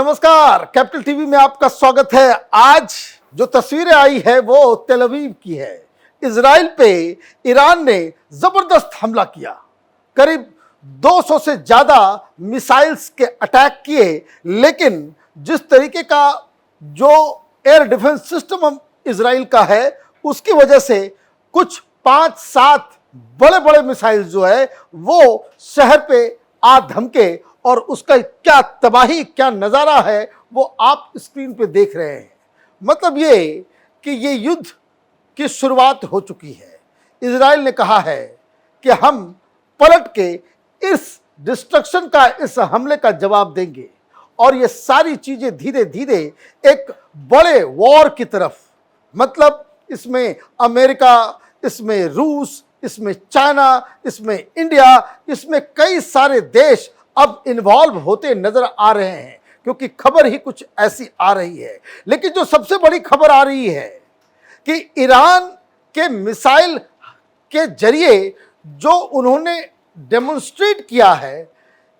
नमस्कार, capital TV में आपका स्वागत है। आज जो तस्वीरें आई है वो तेल अवीव की है। इजराइल पे ईरान ने जबरदस्त हमला किया, करीब 200 से ज्यादा मिसाइल्स के अटैक किए, लेकिन जिस तरीके का जो एयर डिफेंस सिस्टम इजराइल का है उसकी वजह से कुछ 5-7 बड़े बड़े मिसाइल जो है वो शहर पे आ धमके और उसका क्या तबाही, क्या नज़ारा है वो आप स्क्रीन पे देख रहे हैं। मतलब ये कि ये युद्ध की शुरुआत हो चुकी है। इजराइल ने कहा है कि हम पलट के इस डिस्ट्रक्शन का, इस हमले का जवाब देंगे और ये सारी चीज़ें धीरे धीरे एक बड़े वॉर की तरफ, मतलब इसमें अमेरिका, इसमें रूस, इसमें चाइना, इसमें इंडिया, इसमें कई सारे देश अब इन्वॉल्व होते नजर आ रहे हैं, क्योंकि खबर ही कुछ ऐसी आ रही है। लेकिन जो सबसे बड़ी खबर आ रही है कि ईरान के मिसाइल के जरिए जो उन्होंने डेमोन्स्ट्रेट किया है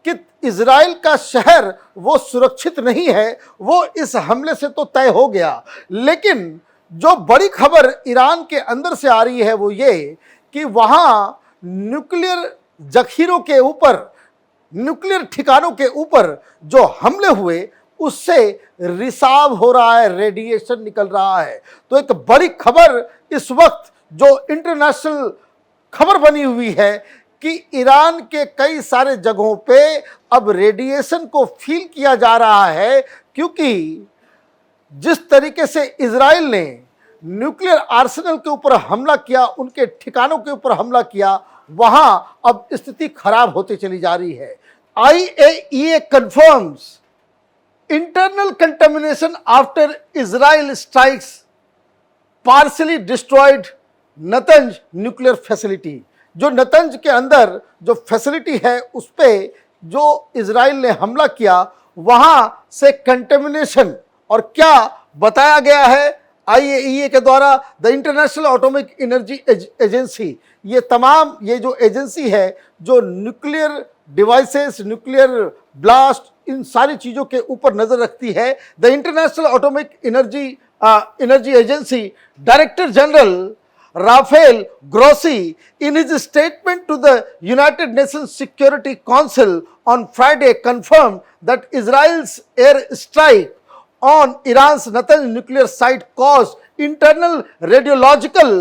कि इजराइल का शहर वो सुरक्षित नहीं है, वो इस हमले से तो तय हो गया। लेकिन जो बड़ी खबर ईरान के अंदर से आ रही है वो ये कि वहाँ न्यूक्लियर जखीरों के ऊपर, न्यूक्लियर ठिकानों के ऊपर जो हमले हुए उससे रिसाव हो रहा है, रेडिएशन निकल रहा है। तो एक बड़ी खबर इस वक्त जो इंटरनेशनल खबर बनी हुई है कि ईरान के कई सारे जगहों पे अब रेडिएशन को फील किया जा रहा है, क्योंकि जिस तरीके से इजराइल ने न्यूक्लियर आर्सेनल के ऊपर हमला किया, उनके ठिकानों के ऊपर हमला किया, वहां अब स्थिति खराब होती चली जा रही है। IAEA confirms internal contamination after Israel strikes partially destroyed Natanz nuclear facility. जो नतंज के अंदर जो फैसिलिटी है उस पे जो इजराइल ने हमला किया, वहां से कंटेमिनेशन, और क्या बताया गया है IAEA के द्वारा, the International Atomic Energy Agency, ये तमाम ये जो एजेंसी है जो न्यूक्लियर डिवाइसेस, न्यूक्लियर ब्लास्ट, इन सारी चीज़ों के ऊपर नज़र रखती है। The International Atomic Energy Agency director general Rafael Grossi in his statement to the United Nations Security Council on Friday confirmed that Israel's air strike on Iran's Natanz nuclear site caused internal radiological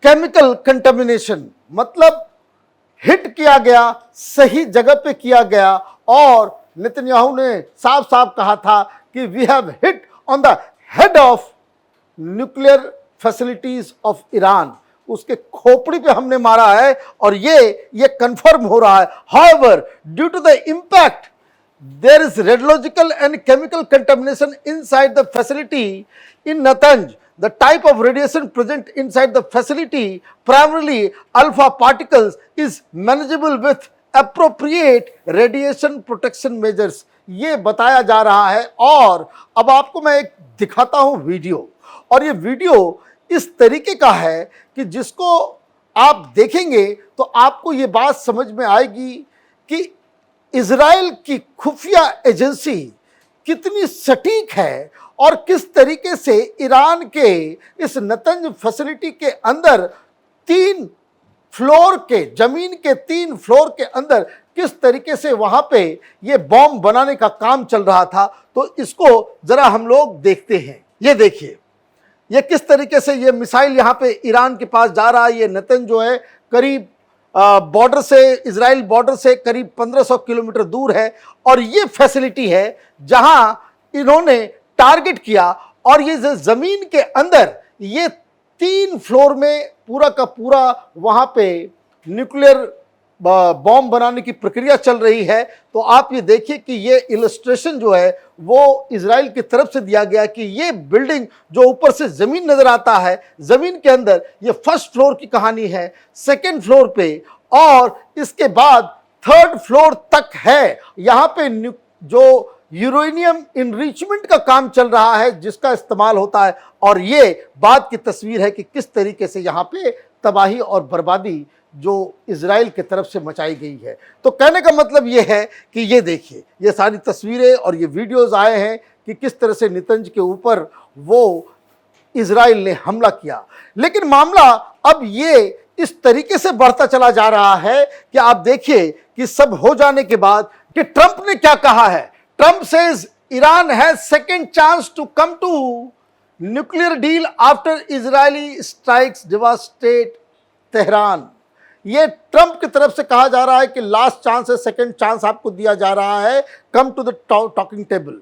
chemical contamination। मतलब hit किया गया, सही जगह पे किया गया, और Netanyahu ने साफ साफ कहा था कि we have hit on the head of nuclear facilities of Iran, उसके खोपड़ी पे हमने मारा है और ये कंफर्म हो रहा है। However, due to the impact there is radiological and chemical contamination inside the facility in Natanz. The type of radiation present inside the facility, primarily alpha particles, is manageable with appropriate radiation protection measures। ये बताया जा रहा है। और अब आपको मैं एक दिखाता हूँ वीडियो, और ये वीडियो इस तरीके का है कि जिसको आप देखेंगे तो आपको ये बात समझ में आएगी कि इजराइल की खुफिया एजेंसी कितनी सटीक है और किस तरीके से ईरान के इस नतंज फैसिलिटी के अंदर 3 फ्लोर के, जमीन के 3 फ्लोर के अंदर किस तरीके से वहां पे ये बॉम्ब बनाने का काम चल रहा था। तो इसको जरा हम लोग देखते हैं। ये देखिए, ये किस तरीके से ये मिसाइल यहाँ पे ईरान के पास जा रहा है। ये नतंज जो है करीब बॉर्डर से, इजराइल बॉर्डर से करीब 1500 किलोमीटर दूर है, और ये फैसिलिटी है जहां इन्होंने टारगेट किया। और ये जमीन के अंदर ये 3 फ्लोर में पूरा का पूरा वहां पे न्यूक्लियर बॉम्ब बनाने की प्रक्रिया चल रही है। तो आप ये देखिए कि ये इलस्ट्रेशन जो है वो इजराइल की तरफ से दिया गया कि ये बिल्डिंग जो ऊपर से जमीन नजर आता है, जमीन के अंदर ये 1st फ्लोर की कहानी है, 2nd फ्लोर पे, और इसके बाद 3rd फ्लोर तक है। यहाँ पे जो यूरेनियम इनरिचमेंट का काम चल रहा है जिसका इस्तेमाल होता है। और ये बाद की तस्वीर है कि किस तरीके से यहाँ पे तबाही और बर्बादी जो इजराइल की तरफ से मचाई गई है। तो कहने का मतलब ये है कि ये देखिए, ये सारी तस्वीरें और ये वीडियोस आए हैं कि किस तरह से नेतन्ज के ऊपर वो इजराइल ने हमला किया। लेकिन मामला अब ये इस तरीके से बढ़ता चला जा रहा है कि आप देखिए कि सब हो जाने के बाद कि ट्रंप ने क्या कहा है। Trump says Iran has second chance to come to nuclear deal after Israeli strikes devastate Tehran. ये ट्रंप की तरफ से कहा जा रहा है कि लास्ट चांस है, सेकेंड चांस आपको दिया जा रहा है, come to the talking table,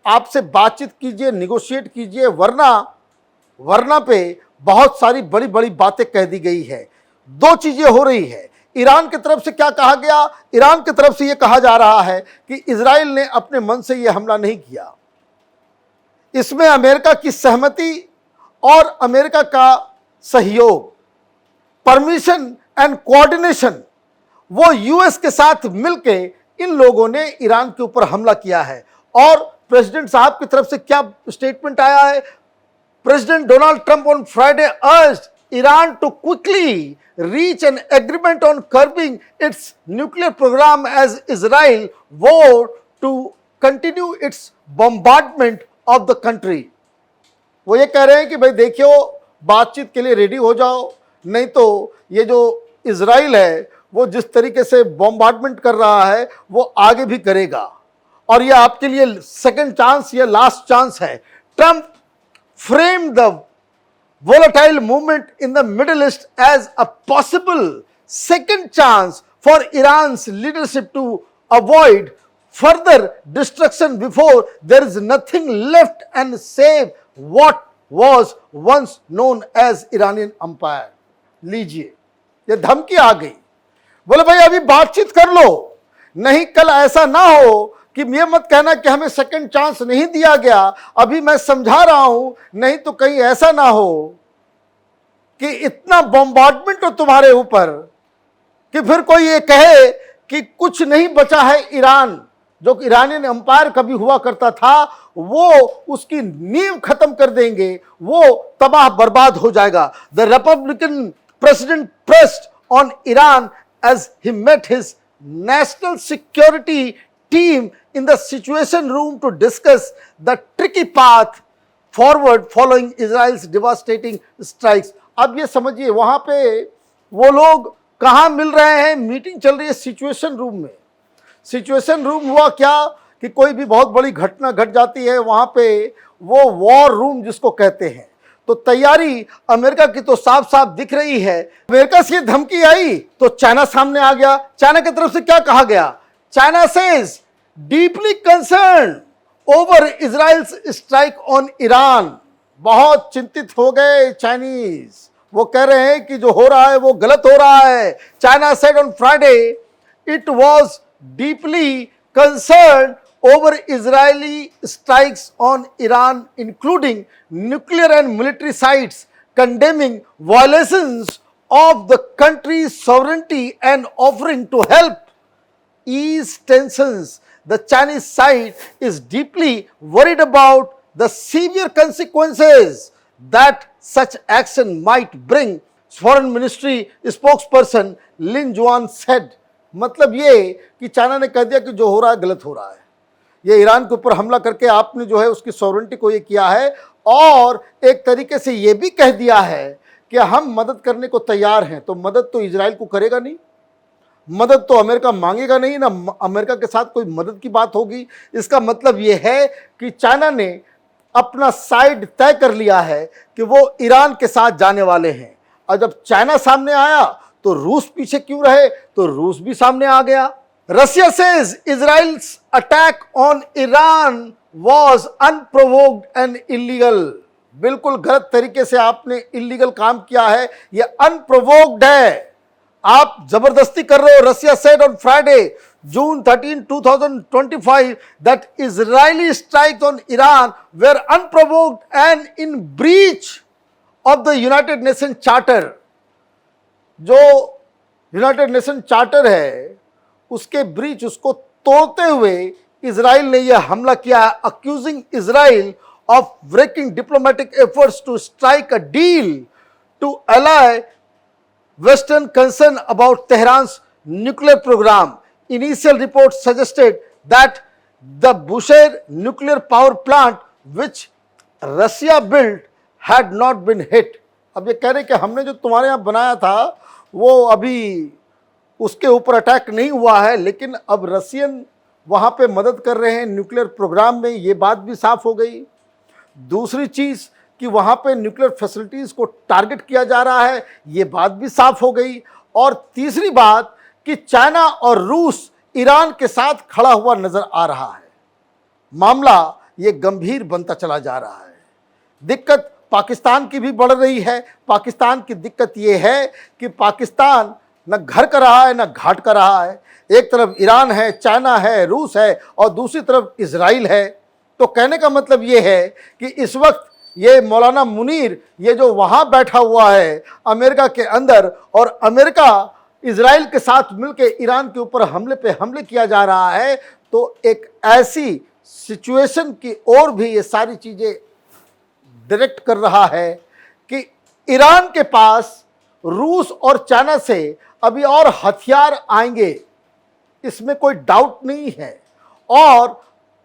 आपसे बातचीत कीजिए, निगोशिएट कीजिए, वरना पे बहुत सारी बड़ी बड़ी बातें कह दी गई है। दो चीजें हो रही है। ईरान की तरफ से क्या कहा गया? ईरान की तरफ से यह कहा जा रहा है कि इजराइल ने अपने मन से यह हमला नहीं किया, इसमें अमेरिका की सहमति और अमेरिका का सहयोग, परमिशन एंड कोऑर्डिनेशन, वो यूएस के साथ मिलके इन लोगों ने ईरान के ऊपर हमला किया है। और प्रेसिडेंट साहब की तरफ से क्या स्टेटमेंट आया है? President Donald Trump on Friday urged Iran to quickly reach an agreement on curbing its nuclear program as Israel vowed to continue its bombardment of the country। वो ये कह रहे हैं कि भाई देखियो, बातचीत के लिए रेडी हो जाओ, नहीं तो ये जो इजराइल है वो जिस तरीके से बॉम्बार्डमेंट कर रहा है वो आगे भी करेगा, और ये आपके लिए सेकंड चांस या लास्ट चांस है। Trump frame the volatile movement in the Middle East as a possible second chance for Iran's leadership to avoid further destruction before there is nothing left and save what was once known as Iranian Empire। लीजिए, ये धमकी आ गई। बोले भाई अभी बातचीत कर लो, नहीं कल ऐसा ना हो कि ये मत कहना कि हमें सेकंड चांस नहीं दिया गया, अभी मैं समझा रहा हूं, नहीं तो कहीं ऐसा ना हो कि इतना बॉम्बार्डमेंट हो तुम्हारे ऊपर कि फिर कोई ये कहे कि कुछ नहीं बचा है। ईरान, जो ईरानियन एम्पायर कभी हुआ करता था, वो उसकी नींव खत्म कर देंगे, वो तबाह बर्बाद हो जाएगा। The Republican president pressed on Iran as he met his national security team in the situation room to discuss the tricky path forward following Israel's devastating strikes। अब ये समझिए, वहां पे वो लोग कहाँ मिल रहे हैं? मीटिंग चल रही है सिचुएशन रूम में। सिचुएशन रूम हुआ क्या कि कोई भी बहुत बड़ी घटना घट जाती है, वहां पे वो वॉर रूम जिसको कहते हैं। तो तैयारी अमेरिका की तो साफ साफ दिख रही है। अमेरिका से धमकी आई तो चाइना सामने आ गया। चाइना की तरफ से क्या कहा गया? China says deeply concern over Israel's strike on Iran. बहुत चिंतित हो गए चाइनीज, वो कह रहे हैं कि जो हो रहा है वो गलत हो रहा है। China said on Friday it was deeply concern over Israeli strikes on Iran, including nuclear and military sites, condemning violations of the country's sovereignty and offering to help ease tensions. The Chinese side is deeply worried about the severe consequences that such action might bring, Foreign Ministry spokesperson Lin Juan said। मतलब ये कि China ने कह दिया कि जो हो रहा है गलत हो रहा है, ये ईरान के ऊपर हमला करके आपने जो है उसकी सॉवरेंटी को ये किया है, और एक तरीके से ये भी कह दिया है कि हम मदद करने को तैयार हैं। तो मदद तो इजराइल को करेगा नहीं, मदद तो अमेरिका मांगेगा नहीं ना, अमेरिका के साथ कोई मदद की बात होगी। इसका मतलब ये है कि चाइना ने अपना साइड तय कर लिया है कि वो ईरान के साथ जाने वाले हैं। और जब चाइना सामने आया तो रूस पीछे क्यों रहे? तो रूस भी सामने आ गया। Russia says Israel's attack on Iran was unprovoked and illegal। बिल्कुल गलत तरीके से आपने इलीगल काम किया है, ये अनप्रोवोक्ड है, आप जबरदस्ती कर रहे हो। Russia said on Friday, June 13, 2025 that Israeli strikes on Iran were unprovoked and in breach of the United Nations Charter। जो यूनाइटेड नेशन चार्टर है उसके ब्रीच, उसको तोड़ते हुए इजराइल ने यह हमला किया, accusing Israel of breaking diplomatic efforts to strike a deal to allay Western concern about Tehran's nuclear program. Initial reports suggested that the Bushehr nuclear power plant, which Russia built, had not been hit. अब ये कह रहे कि हमने जो तुम्हारे यहाँ बनाया था वो अभी उसके ऊपर अटैक नहीं हुआ है, लेकिन अब रशियन वहाँ पे मदद कर रहे हैं न्यूक्लियर प्रोग्राम में, ये बात भी साफ हो गई। दूसरी चीज़ कि वहाँ पे न्यूक्लियर फैसिलिटीज़ को टारगेट किया जा रहा है, ये बात भी साफ हो गई। और तीसरी बात कि चाइना और रूस ईरान के साथ खड़ा हुआ नज़र आ रहा है। मामला ये गंभीर बनता चला जा रहा है। दिक्कत पाकिस्तान की भी बढ़ रही है। पाकिस्तान की दिक्कत ये है कि पाकिस्तान न घर का रहा है न घाट का रहा है। एक तरफ ईरान है, चाइना है, रूस है और दूसरी तरफ इजराइल है। तो कहने का मतलब ये है कि इस वक्त ये मौलाना मुनीर ये जो वहाँ बैठा हुआ है अमेरिका के अंदर, और अमेरिका इजराइल के साथ मिलकर ईरान के ऊपर हमले पे हमले किया जा रहा है, तो एक ऐसी सिचुएशन की ओर भी ये सारी चीज़ें डायरेक्ट कर रहा है कि ईरान के पास रूस और चाइना से अभी और हथियार आएंगे, इसमें कोई डाउट नहीं है। और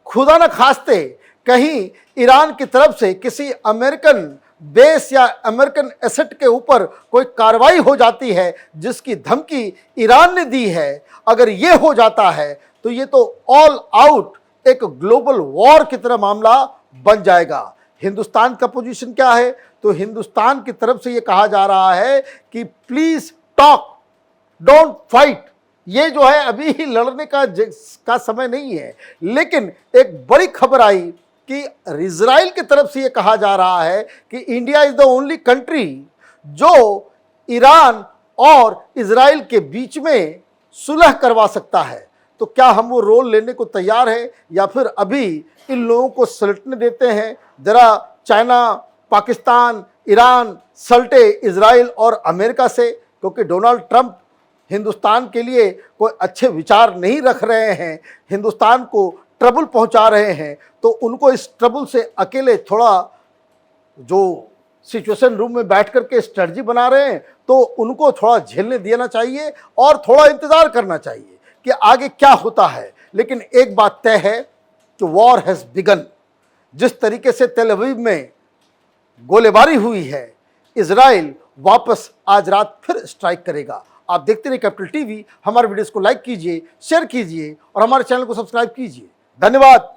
खुदा न खास्ते कहीं ईरान की तरफ से किसी अमेरिकन बेस या अमेरिकन एसेट के ऊपर कोई कार्रवाई हो जाती है, जिसकी धमकी ईरान ने दी है, अगर ये हो जाता है तो ये तो ऑल आउट एक ग्लोबल वॉर की तरह मामला बन जाएगा। हिंदुस्तान का पोजीशन क्या है? तो हिंदुस्तान की तरफ से ये कहा जा रहा है कि प्लीज टॉक, डोंट फाइट। ये जो है अभी ही लड़ने का समय नहीं है। लेकिन एक बड़ी खबर आई कि इजराइल की तरफ से ये कहा जा रहा है कि India is the only country जो ईरान और इजराइल के बीच में सुलह करवा सकता है। तो क्या हम वो रोल लेने को तैयार हैं या फिर अभी इन लोगों को सलटने देते हैं? जरा चाइना, पाकिस्तान, ईरान सलटे इजराइल और अमेरिका से, क्योंकि डोनाल्ड ट्रंप हिंदुस्तान के लिए कोई अच्छे विचार नहीं रख रहे हैं, हिंदुस्तान को ट्रबल पहुंचा रहे हैं। तो उनको इस ट्रबल से अकेले थोड़ा जो सिचुएशन रूम में बैठ करके स्ट्रेटजी बना रहे हैं, तो उनको थोड़ा झेलने देना चाहिए और थोड़ा इंतज़ार करना चाहिए कि आगे क्या होता है। लेकिन एक बात तय है कि वॉर हैज़ बिगन। जिस तरीके से तेल अवीव में गोलीबारी हुई है, इजराइल वापस आज रात फिर स्ट्राइक करेगा। आप देखते रहिए कैपिटल टीवी। हमारे वीडियोस को लाइक कीजिए, शेयर कीजिए और हमारे चैनल को सब्सक्राइब कीजिए। धन्यवाद।